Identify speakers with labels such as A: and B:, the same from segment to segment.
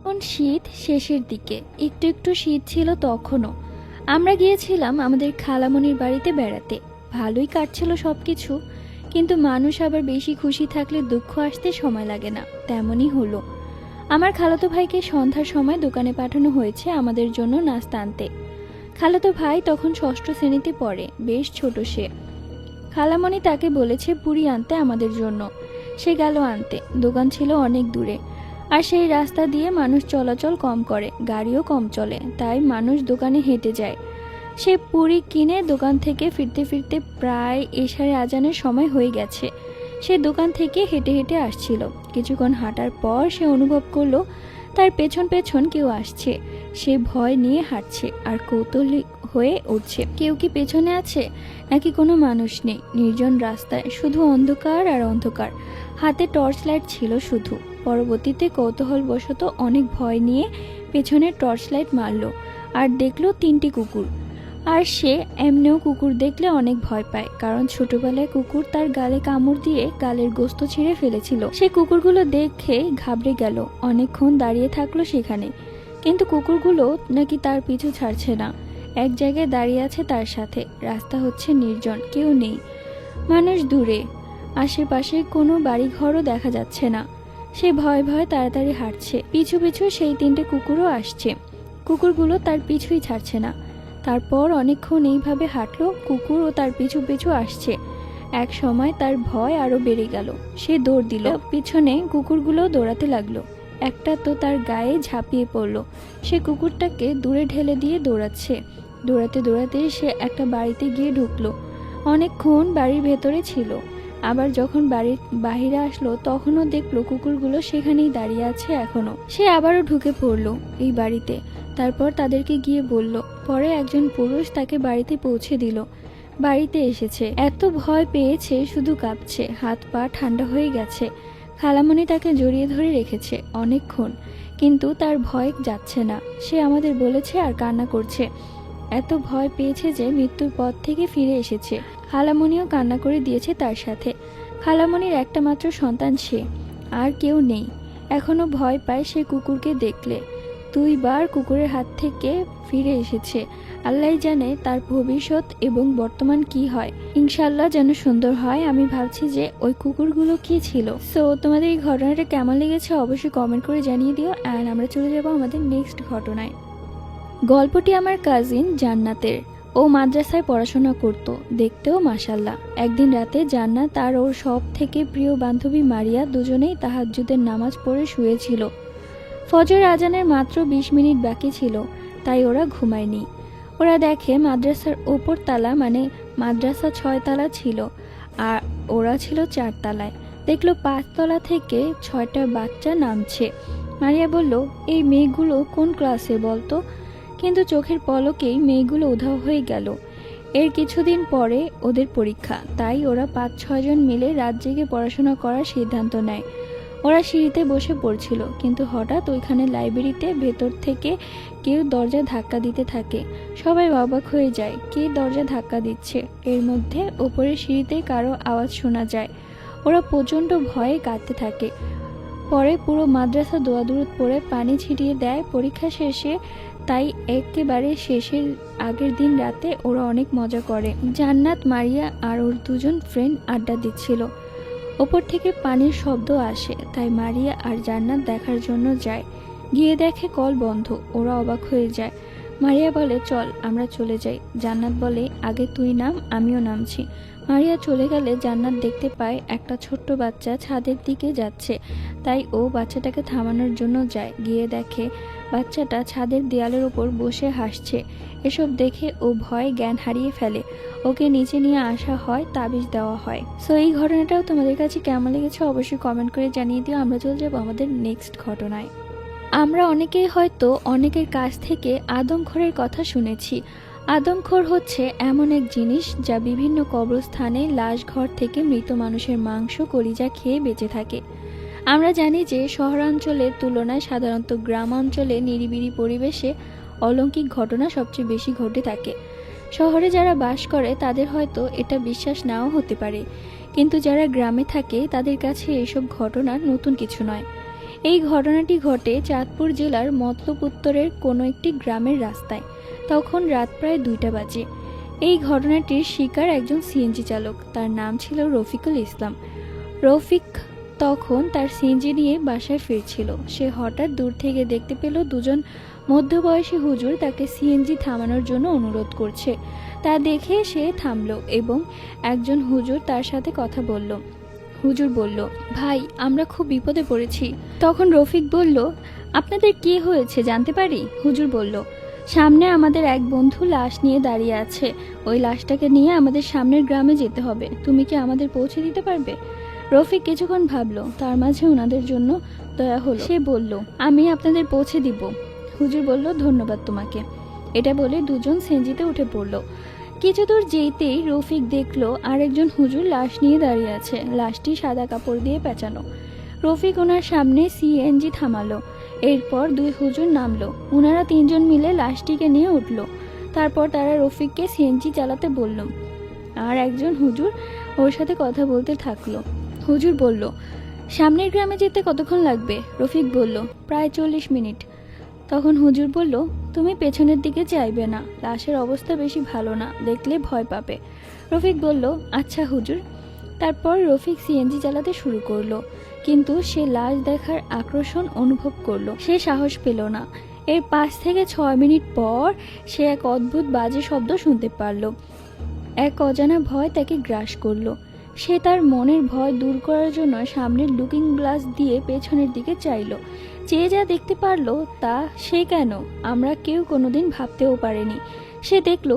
A: এখন শীত শেষের দিকে, একটু একটু শীত ছিল তখনও। আমরা গিয়েছিলাম আমাদের খালামণির বাড়িতে বেড়াতে। ভালোই কাটছিল সবকিছু, কিন্তু মানুষ আবার বেশি খুশি থাকলে দুঃখ আসতে সময় লাগে না, তেমনই হলো। আমার খালাতো ভাইকে সন্ধ্যার সময় দোকানে পাঠানো হয়েছে আমাদের জন্য নাস্তা আনতে। খালাতো ভাই তখন ষষ্ঠ শ্রেণীতে পড়ে, বেশ ছোট সে। খালামণি তাকে বলেছে পুরি আনতে আমাদের জন্য। সে গেল আনতে। দোকান ছিল অনেক দূরে, আর সেই রাস্তা দিয়ে মানুষ চলাচল কম করে, গাড়িও কম চলে, তাই মানুষ দোকানে হেঁটে যায়। সে পুরি কিনে দোকান থেকে ফিরতে ফিরতে প্রায় এশারে আজানের সময় হয়ে গেছে। সে দোকান থেকে হেঁটে হেঁটে আসছিল। কিছুক্ষণ হাঁটার পর সে অনুভব করলো তার পেছন পেছন কেউ আসছে। সে ভয় নিয়ে হাঁটছে আর কৌতূহলী হয়ে উঠছে, কেউ কি পেছনে আছে নাকি কোনো মানুষ নেই। নির্জন রাস্তায় শুধু অন্ধকার আর অন্ধকার। হাতে টর্চ লাইট ছিল শুধু। পরবর্তীতে কৌতূহলবশত অনেক ভয় নিয়ে পেছনে টর্চ লাইট মারল আর দেখলো 3টি কুকুর। আর সে এমনিও কুকুর দেখলে অনেক ভয় পায়, কারণ ছোটবেলায় কুকুর তার গালে কামড় দিয়ে গালের গোস্ত ছিঁড়ে ফেলেছিল। সে কুকুরগুলো দেখে ঘাবড়ে গেল, অনেকক্ষণ দাঁড়িয়ে থাকলো সেখানে, কিন্তু কুকুরগুলো নাকি তার পিছু ছাড়ছে না। এক জায়গায় দাঁড়িয়ে আছে তার সাথে। রাস্তা হচ্ছে নির্জন, কেউ নেই, মানুষ দূরে, আশেপাশে কোনো বাড়িঘরও দেখা যাচ্ছে না। সে ভয়ে ভয়ে তাড়াতাড়ি হাঁটছে। পিছু পিছু সেই 3টে কুকুরও আসছে। কুকুরগুলো তার পিছুই ছাড়ছে না। তারপর অনেকক্ষণ এইভাবে হাঁটলো, কুকুরও তার পিছু পিছু আসছে। এক সময় তার ভয় আরো বেড়ে গেল। সে দৌড় দিল, পিছনে কুকুরগুলো দৌড়াতে লাগলো। একটা তো তার গায়ে ঝাঁপিয়ে পড়লো। সে কুকুরটাকে দূরে ঢেলে দিয়ে দৌড়াচ্ছে। দৌড়াতে দৌড়াতে সে একটা বাড়িতে গিয়ে ঢুকলো। অনেকক্ষণ বাড়ির ভেতরে ছিল। আবার যখন বাড়ির বাহিরে আসলো তখনও দেখলো কুকুরগুলো সেখানেই দাঁড়িয়ে আছে এখনো। সে আবারও ঢুকে পড়লো এই বাড়িতে। তারপর তাদেরকে গিয়ে বলল। পরে একজন পুরুষ তাকে বাড়িতে পৌঁছে দিল। বাড়িতে এসেছে, এত ভয় পেয়েছে শুধু কাঁপছে, হাত পা ঠান্ডা হয়ে গেছে। খালামণি তাকে জড়িয়ে ধরে রেখেছে অনেকক্ষণ, কিন্তু তার ভয় যাচ্ছে না। সে আমাদের বলেছে আর কান্না করছে। এত ভয় পেয়েছে যে মৃত্যুর পথ থেকে ফিরে এসেছে। খালামণিও কান্না করে দিয়েছে তার সাথে। খালামণির একটা মাত্র সন্তান সে, আর কেউ নেই। এখনো ভয় পায় সে কুকুরকে দেখলে। 2 বার কুকুরের হাত থেকে ফিরে এসেছে। আল্লাহ জানে তার ভবিষ্যৎ এবং বর্তমান কি হয়। ইনশাল্লাহ যেন সুন্দর হয়। আমি ভাবছি যে ওই কুকুরগুলো কি ছিল। সো তোমাদের এই ঘটনাটা কেমন লেগেছে অবশ্যই কমেন্ট করে জানিয়ে দিও। অ্যান্ড আমরা চলে যাব আমাদের নেক্সট ঘটনায়। গল্পটি আমার কাজিন জান্নাতের। ও মাদ্রাসায় পড়াশোনা করত, দেখতেও মাশাল্লাহ। একদিন রাতে জান্নাত আর ওর সব থেকে প্রিয় বান্ধবী মারিয়া দুজনেই তাহাজ্জুদের নামাজ পড়ে শুয়েছিল। ফজর আজানের মাত্র 20 মিনিট বাকি ছিল, তাই ওরা ঘুমায়নি। ওরা দেখে মাদ্রাসার ওপর তালা, মানে মাদ্রাসা 6 তলা ছিল আর ওরা ছিল 4 তলায়। দেখলো 5 তলা থেকে 6টা বাচ্চা নামছে। মারিয়া বলল, এই মেয়েগুলো কোন ক্লাসে বলতো? কিন্তু চোখের পলকেই মেয়েগুলো উধাও হয়ে গেল। এর কিছুদিন পরে ওদের পরীক্ষা, তাই ওরা 5-6 জন মিলে রাত জেগে পড়াশোনা করার সিদ্ধান্ত নেয়। ওরা সিঁড়িতে বসে পড়ছিল, কিন্তু হঠাৎ ওইখানে লাইব্রেরিতে ভেতর থেকে কেউ দরজা ধাক্কা দিতে থাকে। সবাই অবাক হয়ে যায়, কে দরজা ধাক্কা দিচ্ছে। এর মধ্যে ওপরের সিঁড়িতে কারো আওয়াজ শোনা যায়। ওরা প্রচণ্ড ভয়ে কাঁদতে থাকে। পরে পুরো মাদ্রাসা দোয়া-দুরূদ পড়ে পানি ছিটিয়ে দেয় পরীক্ষা শেষে। তাই একেবারে শেষের আগের দিন রাতে ওরা অনেক মজা করে। জান্নাত, মারিয়া আর ওর 2 জন ফ্রেন্ড আড্ডা দিচ্ছিল। ওপর থেকে পানির শব্দ আসে, তাই মারিয়া আর জান্নাত দেখার জন্য যায়। গিয়ে দেখে কল বন্ধ। ওরা অবাক হয়ে যায়। মারিয়া বলে, চল আমরা চলে যাই। জান্নাত বলে, আগে তুই নাম, আমিও নামছি। মারিয়া চলে গেলে জান্নাত দেখতে পায় একটা ছোট্ট বাচ্চা ছাদের দিকে যাচ্ছে। তাই ও বাচ্চাটাকে থামানোর জন্য যায়। গিয়ে দেখে বাচ্চাটা ছাদের দেয়ালের ওপর বসে হাসছে। এসব দেখে ও ভয়ে জ্ঞান হারিয়ে ফেলে। ওকে নিচে নিয়ে আসা হয়, তাবিজ দেওয়া হয়। সো এই ঘটনাটাও তোমাদের কাছে কেমন লেগেছে অবশ্যই কমেন্ট করে জানিয়ে দিও। আমরা চলে যাবো আমাদের নেক্সট ঘটনায়। আমরা অনেকেই হয়তো অনেকের কাছ থেকে আদমখোরের কথা শুনেছি। আদমখোর হচ্ছে এমন এক জিনিস যা বিভিন্ন কবরস্থানে লাশ ঘর থেকে মৃত মানুষের মাংস, কলিজা খেয়ে বেঁচে থাকে। আমরা জানি যে শহরাঞ্চলের তুলনায় সাধারণত গ্রামাঞ্চলে নিরিবিলি পরিবেশে অলৌকিক ঘটনা সবচেয়ে বেশি ঘটে থাকে। শহরে যারা বাস করে তাদের হয়তো এটা বিশ্বাস নাও হতে পারে, কিন্তু যারা গ্রামে থাকে তাদের কাছে এইসব ঘটনা নতুন কিছু নয়। এই ঘটনাটি ঘটে চাঁদপুর জেলার মতলব উত্তরের কোনো একটি গ্রামের রাস্তায়। তখন রাত প্রায় 2টা বাজে। এই ঘটনাটির শিকার একজন সিএনজি চালক, তার নাম ছিল রফিকুল ইসলাম। রফিক তখন তার সিএনজি নিয়ে বাসায় ফিরছিল। সে হঠাৎ দূর থেকে দেখতে পেল দুজন মধ্যবয়সী হুজুর তাকে সিএনজি থামানোর জন্য অনুরোধ করছে। তা দেখে সে থামল এবং একজন হুজুর তার সাথে কথা বলল। হুজুর বলল, ভাই আমরা খুব বিপদে পড়েছি। তখন রফিক বলল, আপনাদের কি হয়েছে জানতে পারি? হুজুর বলল, সামনে আমাদের এক বন্ধু লাশ নিয়ে দাঁড়িয়ে আছে। ওই লাশটাকে নিয়ে আমাদের সামনের গ্রামে যেতে হবে। তুমি কি আমাদের পৌঁছে দিতে পারবে? রফিক কিছুক্ষণ ভাবলো, তার মাঝে ওনাদের জন্য দয়া হলো। সে বলল, আমি আপনাদের পৌঁছে দিব। হুজুর বলল, ধন্যবাদ তোমাকে। এটা বলে দুজন সিএনজিতে উঠে পড়ল। কিছু দূর যেতেই রফিক দেখলো আরেকজন হুজুর লাশ নিয়ে দাঁড়িয়ে আছে। লাশটি সাদা কাপড় দিয়ে পেঁচানো। রফিক ওনার সামনে সিএনজি থামালো। এরপর 2 হুজুর নামলো। ওনারা 3 জন মিলে লাশটিকে নিয়ে উঠলো। তারপর তারা রফিককে সিএনজি চালাতে বলল, আর একজন হুজুর ওর সাথে কথা বলতে থাকলো। হুজুর বলল, সামনের গ্রামে যেতে কতক্ষণ লাগবে? রফিক বলল, প্রায় 40 মিনিট। তখন হুজুর বলল, তুমি পেছনের দিকে চাইবে না, লাশের অবস্থা বেশি ভালো না, দেখলে ভয় পাবে। রফিক বলল, আচ্ছা হুজুর। তারপর রফিক সিএনজি চালাতে শুরু করলো, কিন্তু সে লাশ দেখার আকর্ষণ অনুভব করলো। সে সাহস পেল না। এর 5 থেকে 6 মিনিট পর সে এক অদ্ভুত বাজে শব্দ শুনতে পারল। এক অজানা ভয় তাকে গ্রাস করলো। সে তার মনের ভয় দূর করার জন্য সামনের লুকিং গ্লাস দিয়ে পেছনের দিকে চাইল। চেয়ে যা দেখতে পারলো তা সে কেন আমরা কেউ কোনোদিন ভাবতেও পারেনি। সে দেখল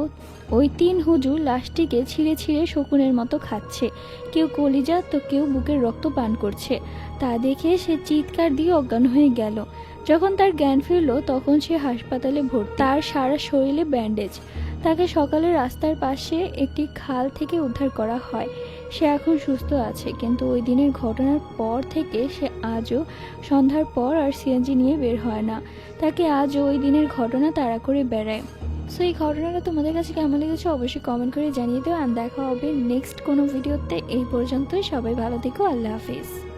A: ওই 3 হুজুর লাশটিকে ছিঁড়ে ছিঁড়ে শকুনের মতো খাচ্ছে। কেউ কলিজা তো কেউ বুকের রক্ত পান করছে। তা দেখে সে চিৎকার দিয়ে অজ্ঞান হয়ে গেল। যখন তার জ্ঞান ফিরল তখন সে হাসপাতালে ভর্তি। তার সারা শরীরে ব্যান্ডেজ। তাকে সকালে রাস্তার পাশে একটি খাল থেকে উদ্ধার করা হয়। সে এখন সুস্থ আছে, কিন্তু ওই দিনের ঘটনার পর থেকে সে আজও সন্ধ্যার পর আর সিএনজি নিয়ে বের হয় না। তাকে আজও ওই দিনের ঘটনা তাড়া করে বেড়ায়। সো এই ঘটনাটা তোমাদের কাছে কেমন লেগেছে অবশ্যই কমেন্ট করে জানিয়ে দেও। আর দেখা হবে নেক্সট কোনো ভিডিওতে। এই পর্যন্তই, সবাই ভালো থেকো। আল্লাহ হাফিজ।